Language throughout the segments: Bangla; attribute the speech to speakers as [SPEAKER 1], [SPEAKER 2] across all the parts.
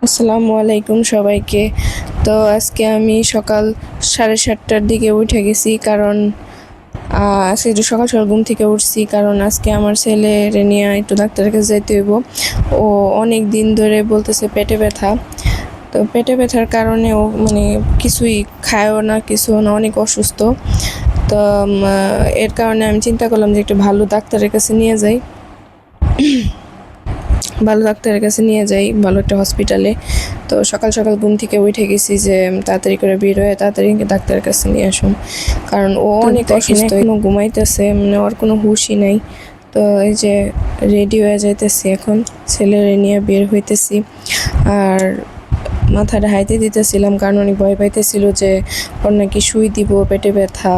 [SPEAKER 1] আসসালামু আলাইকুম সবাইকে। তো আজকে আমি সকাল 7:30টার দিকে উঠে গেছি, কারণ আজকে একটু সকাল সকাল ঘুম থেকে উঠছি, কারণ আজকে আমার ছেলের নিয়ে একটু ডাক্তারের কাছে যাইতে হইব। ও অনেক দিন ধরে বলতেছে পেটে ব্যথা। তো পেটে ব্যথার কারণে ও কিছুই খায়ও না, কিছুও না, অনেক অসুস্থ। তো এর কারণে আমি চিন্তা করলাম যে একটু ভালো ডাক্তারের কাছে নিয়ে যাই, ভালো একটা হসপিটালে। তো সকাল সকাল ঘুম থেকে উঠে গেছি যে তাড়াতাড়ি করে বের হয়ে তাড়াতাড়ি ডাক্তারের কাছে নিয়ে আসুন, কারণ ও অনেক অসুস্থ, এখনো ঘুমাইতেছে, ওর কোনো হুঁশই নাই। তো এই যে রেডি হয়ে যাইতেছি, এখন ছেলেরে নিয়ে বের হইতেছি। আর মাথাটা হাইতে দিতেছিলাম, কারণ অনেক ভয় পাইতেছিল যে ওর নাকি সুই দিব, পেটে ব্যথা,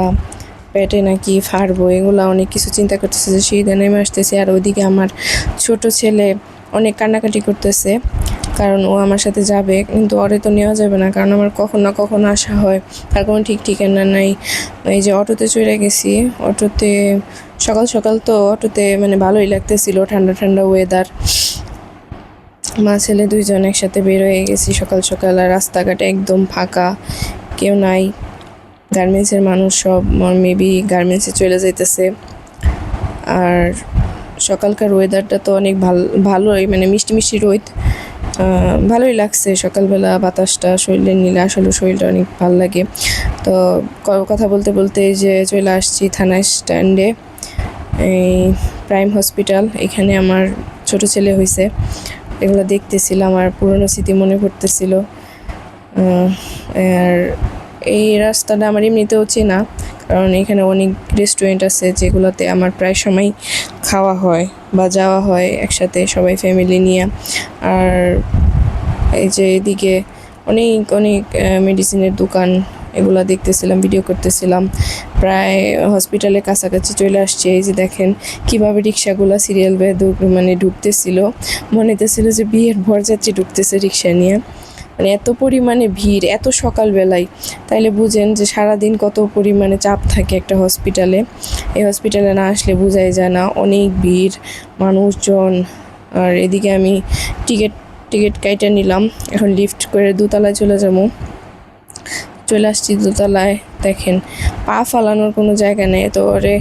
[SPEAKER 1] পেটে নাকি ফাড়বো, এগুলো অনেক কিছু চিন্তা করতেছে যে শীতে নেমে আসতেছে। আর ওইদিকে আমার ছোট ছেলে অনেক কান্নাকাটি করতেছে, কারণ ও আমার সাথে যাবে, কিন্তু ওরে তো নেওয়া যাবে না, কারণ আমার কখন না কখন আসা হয়, তার কোনো ঠিক ঠিকানা নাই। এই যে অটোতে চড়ে গেছি, অটোতে সকাল সকাল তো অটোতে ভালোই লাগতেছিল, ঠান্ডা ঠান্ডা ওয়েদার। মা ছেলে দুইজন একসাথে বের হয়ে গেছি সকাল সকাল, আর রাস্তাঘাটে একদম ফাঁকা, কেউ নাই। গার্মেন্টসের মানুষ সব মেবি গার্মেন্টসে চলে যাইতেছে। আর সকালকার ওয়েদারটা তো অনেক ভালোই, মিষ্টি মিষ্টি রোদ, ভালোই লাগছে সকালবেলা, বাতাসটা শরীরে নিলে আসলে শরীরটা অনেক ভালো লাগে। তো কথা বলতে বলতে যে চলে আসছি থানা স্ট্যান্ডে, এই প্রাইম হসপিটাল, এখানে আমার ছোট ছেলে হয়েছে। এগুলো দেখতেছিলাম আর পুরনো স্মৃতি মনে পড়তেছিল। আর এই রাস্তাটা আমার এমনিতেও চেনা, কারণ এখানে অনেক রেস্টুরেন্ট আছে যেগুলোতে আমার প্রায় সময় খাওয়া হয় বা যাওয়া হয় একসাথে সবাই ফ্যামিলি নিয়ে। আর এই যে এদিকে অনেক অনেক মেডিসিনের দোকান, এগুলো দেখতেছিলাম, ভিডিও করতেছিলাম। প্রায় হসপিটালের কাছাকাছি চলে আসছে। এই যে দেখেন কিভাবে রিক্সাগুলো সিরিয়াল বেয়ে ঢুকতেছিল, মনে হতেছিল যে বিয়ের বরযাত্রী ঢুকতেছে রিক্সা নিয়ে। এত পরিমাণে ভিড় এত সকালবেলায়, তাইলে বুঝেন যে সারাদিন কত পরিমাণে চাপ থাকে একটা হসপিটালে। এই হসপিটালে না আসলে বোঝাই যায় না, অনেক ভিড়, মানুষজন। আর এদিকে আমি টিকিট টিকিট কাইটা নিলাম, এখন লিফট করে দোতলায় চলে আসছি দোতলায়। দেখেন পা ফালানোর কোনো জায়গা নেই। তো ওরে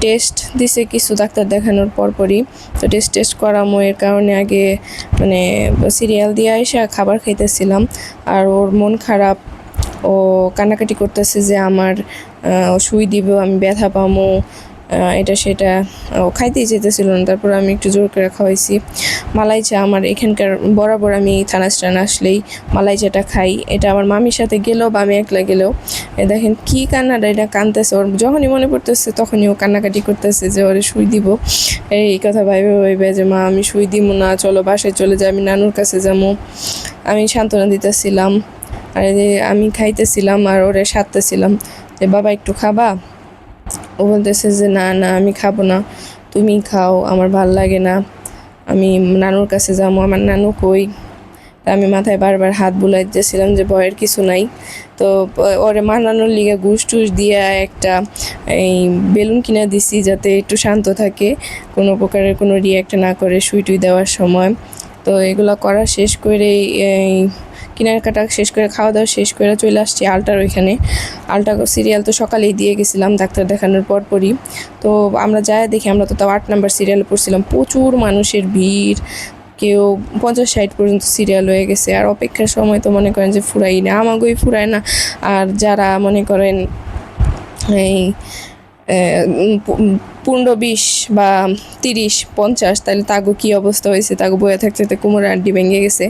[SPEAKER 1] টেস্ট দিছে কিছু ডাক্তার দেখানোর পরপরই, তো টেস্ট করামো, এর কারণে আগে সিরিয়াল দিয়ে এসে খাবার খাইতেছিলাম। আর ওর মন খারাপ, ও কান্নাকাটি করতেছে যে আমার সুই দিব, আমি ব্যথা পামো, এটা সেটা, ও খাইতেই যেতেছিল না। তারপর আমি একটু জোর করে খাওয়াইছি মালাই চা। আমার এখানকার বরাবর আমি থানা স্ট্যান্ড আসলেই মালাই চাটা খাই, এটা আমার মামির সাথে গেলেও বা আমি একলা গেলেও। দেখেন কি কান্নাটা, এটা কানতেছে, ওর যখনই মনে পড়তেছে তখনই ও কান্নাকাটি করতেছে যে ওরে সুই দিব। এই কথা ভাইবে যে মা আমি সুই দিব না, চলো বাসায় চলে যাই, আমি নানুর কাছে যাবো। আমি সান্ত্বনা দিতেছিলাম, আর আমি খাইতেছিলাম আর ওরে সারতেছিলাম যে বাবা একটু খাবা। ও বলতেছে যে না না আমি খাবো না, তুমি খাও, আমার ভাল লাগে না, আমি নানুর কাছে যাবো, আমার নানু কই। আমি মাথায় বারবার হাত বুলাইতেছিলাম যে ভয়ের কিছু নাই। তো ওরে মানানোর লিগে ঘুষ টুস দিয়ে একটা এই বেলুন কিনে দিছি, যাতে একটু শান্ত থাকে, কোনো প্রকারের কোনো রিয়াক্ট না করে সুই টুই দেওয়ার সময়। তো এগুলো করা শেষ করে এই কেনাকাটা শেষ করে খাওয়া দাওয়া শেষ করে চলে আসছি আলটার ওইখানে। আলটা সিরিয়াল তো সকালেই দিয়ে গেছিলাম ডাক্তার দেখানোর পরপরই। তো আমরা যাই দেখি, আমরা তো তাও 8 নাম্বার সিরিয়ালে পড়ছিলাম, প্রচুর মানুষের ভিড়, কেউ 50-60 পর্যন্ত সিরিয়াল হয়ে গেছে। আর অপেক্ষার সময় তো মনে করেন যে ফুরাই না, আমাকেই ফুরায় না। আর যারা মনে করেন এই 15-20 বা 30-50, তাহলে তাগো কী অবস্থা হয়েছে, তাগো বয়ে থাকতে থাকতে কোমরের আড্ডি ভেঙে গেছে।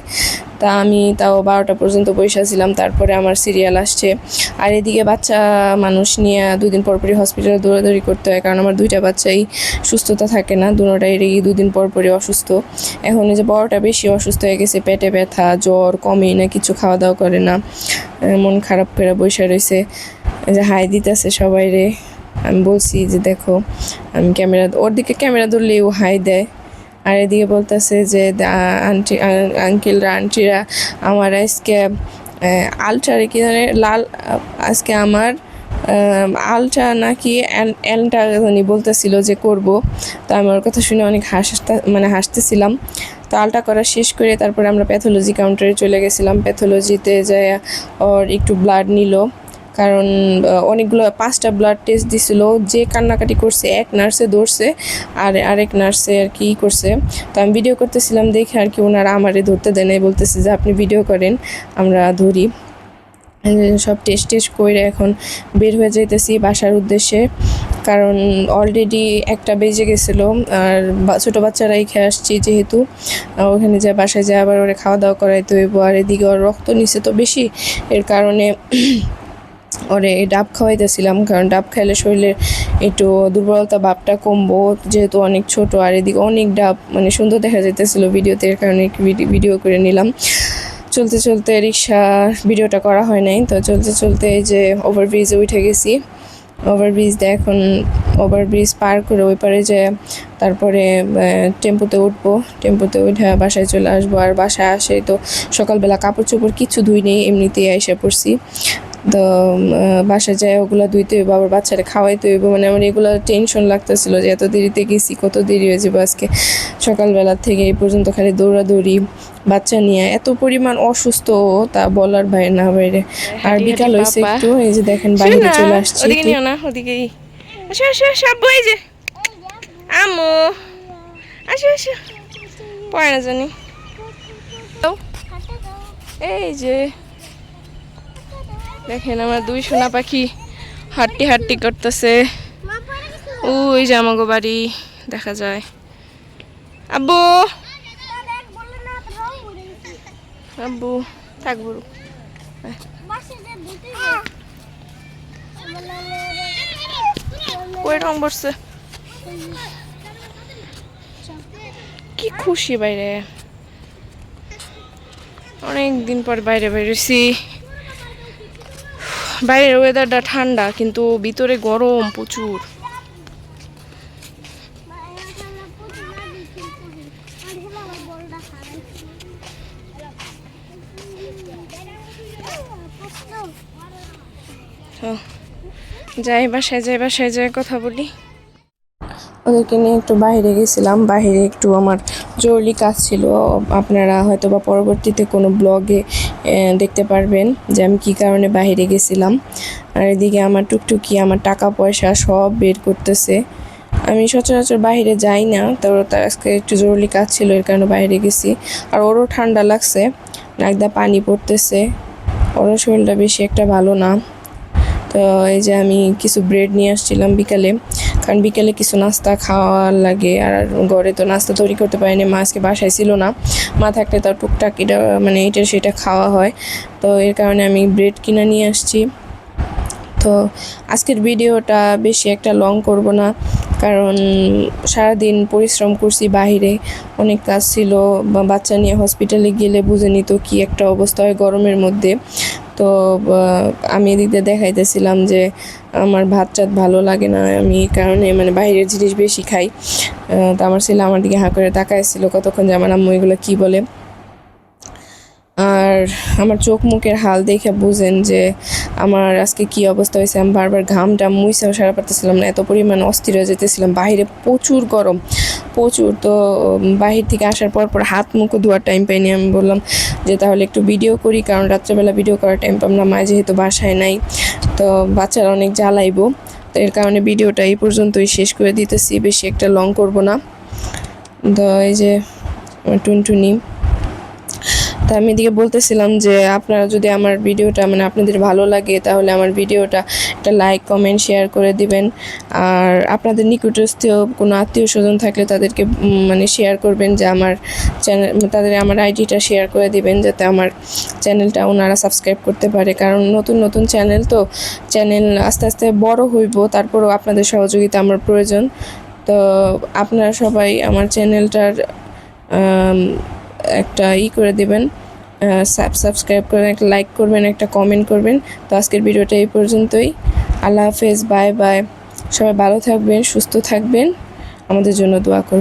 [SPEAKER 1] তা আমি তাও 12টা পর্যন্ত বসেছিলাম, তারপরে আমার সিরিয়াল আসছে। আর এদিকে বাচ্চা মানুষ নিয়ে 2 দিন পরপরই হসপিটালে দৌড়াদৌড়ি করতে হয়, কারণ আমার 2টা বাচ্চাই সুস্থতা থাকে না, দুটোটাই 2 দিন পরপরই অসুস্থ। এখন এই যে বড়টা বেশি অসুস্থ হয়ে গেছে, পেটে ব্যথা, জ্বর, কমেই না, কিছু খাওয়া দাওয়া করে না, মন খারাপ করে বসে রয়েছে, এই যে হাই দিতেছে সবাই রে। আমি বলছি যে দেখো, আমি ওর দিকে ক্যামেরা ধরলেও হাই দেয়। আর এদিকে বলতেছে যে আন্টি আঙ্কেলরা আন্টিরা আমার আজকে আলট্রারে কি জানে লাল, আজকে আমার আলট্রা নাকি অ্যালটা বলতেছিল যে করব। তো আমি ওর কথা শুনে অনেক হাসতেছিলাম। তো আলট্রা করা শেষ করে তারপরে আমরা প্যাথোলজি কাউন্টারে চলে গেছিলাম। প্যাথোলজিতে যায় ওর একটু ব্লাড নিল, কারণ অনেকগুলো 5টা ব্লাড টেস্ট দিছিল। যে কান্নাকাটি করছে, এক নার্সে ধরছে আর আরেক নার্সে আর কি করছে। তো আমি ভিডিও করতেছিলাম দেখে আর কি ওনারা আমারে ধরতে দেয় নাই, বলতেছে যে আপনি ভিডিও করেন, আমরা ধরি। সব টেস্ট করে এখন বের হয়ে যাইতেছি বাসার উদ্দেশ্যে, কারণ অলরেডি 1টা বেজে গেছিলো। আর ছোটো বাচ্চারাই খেয়ে আসছি যেহেতু, ওখানে যায় বাসায় যায় আবার ওরা খাওয়া দাওয়া করাইতে হইব। আর এদিকে ওর রক্ত নিচ্ছে তো বেশি, এর কারণে ওরে ডাব খাওয়াইতেছিলাম, কারণ ডাব খাইলে শরীরের একটু দুর্বলতা ভাবটা কমবো, যেহেতু অনেক ছোট। আর এদিকে অনেক ডাব মানে সুন্দর দেখা যাইতেছিল ভিডিওতে, এর কারণে ভিডিও করে নিলাম। চলতে চলতে রিক্সা ভিডিওটা করা হয় নাই। তো চলতে চলতে এই যে ওভারব্রিজে উঠে গেছি। ওভারব্রিজ দিয়ে এখন ওভারব্রিজ পার করে ওই পারে যে তারপরে টেম্পুতে উঠবো, টেম্পুতে উঠে বাসায় চলে আসবো। আর বাসায় আসে তো সকালবেলা কাপড় চোপড় কিছু ধুই নেই, এমনিতেই এসে পড়ছি। তো বাসায় যায় ওগুলো ধুইতে হইব, আবার বাচ্চারা খাওয়াইতে হইব। মানে আমার এগুলো টেনশন লাগতেছিল যে এত দেরিতে গেছি, কত দেরি হয়ে যাবো আজকে। সকালবেলা থেকে এই পর্যন্ত খালি দৌড়াদৌড়ি, বাচ্চা নিয়ে এত পরিমাণ অসুস্থ তা বলার বাইরে না বাইরে। আর বিকাল হয়েছে একটু, এই যে দেখেন বাইরে চলে আসছি।
[SPEAKER 2] ওদিকে নিও না, ওদিকেই আসো আসো সব এই যে আম্মু আসো আসো, পড়ে না জানি। এই যে দেখেন আমার 2 সোনা পাখি হাঁটটি হাঁটটি করতেছে। ওই যে আমাগো বাড়ি দেখা যায়। আব্বু আব্বু থাকবো, কই রং বসছে, কি খুশি বাইরে, অনেক দিন পর বাইরে বেরোছি। বাইরের ওয়েদারটা ঠান্ডা কিন্তু ভিতরে গরম প্রচুর। যাই বাসায় যাই কথা বলি।
[SPEAKER 1] ওদেরকে নিয়ে একটু বাইরে গেছিলাম, বাইরে একটু আমার জরুরি কাজ ছিল। আপনারা হয়তো বা পরবর্তীতে কোনো ব্লগে দেখতে পারবেন যে আমি কী কারণে বাইরে গেছিলাম। আর এদিকে আমার টুকটুকি আমার টাকা পয়সা সব বের করতেছে। আমি সচরাচর বাইরে যাই না, তো তার আজকে একটু জরুরি কাজ ছিল, এর কারণে বাইরে গেছি। আর ওরও ঠান্ডা লাগছে, নাকদা পানি পড়তেছে, ওরও শরীরটা বেশি একটা ভালো না। তো এই যে আমি কিছু ব্রেড নিয়ে আসছিলাম বিকালে, কারণ বিকেলে কিছু নাস্তা খাওয়ার লাগে। আর ঘরে তো নাস্তা তৈরি করতে পারিনি, মা আজকে বাসায় ছিল না। মা থাকলে তার টুকটাক এটা মানে এটা সেটা খাওয়া হয়। তো এর কারণে আমি ব্রেড কিনে নিয়ে আসছি। তো আজকের ভিডিওটা বেশি একটা লং করব না, কারণ সারাদিন পরিশ্রম করছি, বাইরে অনেক কাজ ছিল। বাচ্চা নিয়ে হসপিটালে গেলে বুঝে নিত কী একটা অবস্থা হয় গরমের মধ্যে। তো আমি এদিক দিয়ে দেখাইতেছিলাম যে আমার ভাত টাত ভালো লাগে না, আমি এই কারণে মানে বাইরের জিনিস বেশি খাই। তো আমার ছেলে আমার দিকে হাঁ করে তাকাইছিল কতক্ষণ যে আমার আম্মু এগুলো কী বলে। আর আমার চোখ মুখের হাল দেখে বুঝেন যে আমার আজকে কি অবস্থা হয়েছে। আমি বারবার ঘামটা মুইছেও সারা পারতেছিলাম না, এত পরিমাণ অস্থির হয়ে যেতেছিলাম। বাইরে প্রচুর গরম, প্রচুর। তো বাহির থেকে আসার পর হাত মুখও ধোয়ার টাইম পাইনি। আমি বললাম যে তাহলে একটু ভিডিও করি, কারণ রাত্রেবেলা ভিডিও করার টাইম পাম না, মা যেহেতু বাসায় নাই, তো বাচ্চারা অনেক জ্বালাইব। তো এর কারণে ভিডিওটা এই পর্যন্তই শেষ করে দিতেছি, বেশি একটা লং করব না। তো এই যে আমার টুনটুনি। তা আমি এদিকে বলতেছিলাম যে আপনারা যদি আমার ভিডিওটা মানে আপনাদের ভালো লাগে তাহলে আমার ভিডিওটা একটা লাইক কমেন্ট শেয়ার করে দিবেন। আর আপনাদের নিকটস্থ কোনো আত্মীয় স্বজন থাকলে তাদেরকে মানে শেয়ার করবেন যে আমার চ্যানেল, তাদের আমার আইডিটা শেয়ার করে দিবেন যাতে আমার চ্যানেলটা ওনারা সাবস্ক্রাইব করতে পারে। কারণ নতুন চ্যানেল, তো চ্যানেল আস্তে আস্তে বড় হইব, তারপরেও আপনাদের সহযোগিতা আমার প্রয়োজন। তো আপনারা সবাই আমার চ্যানেলটার একটা করে দেবেন, সাবস্ক্রাইব করবেন, একটা লাইক করবেন, একটা কমেন্ট করবেন। তো আজকের ভিডিওটা এই পর্যন্তই। আল্লাহ হাফেজ, বাই বাই। সবাই ভালো থাকবেন, সুস্থ থাকবেন, আমাদের জন্য দোয়া করবেন।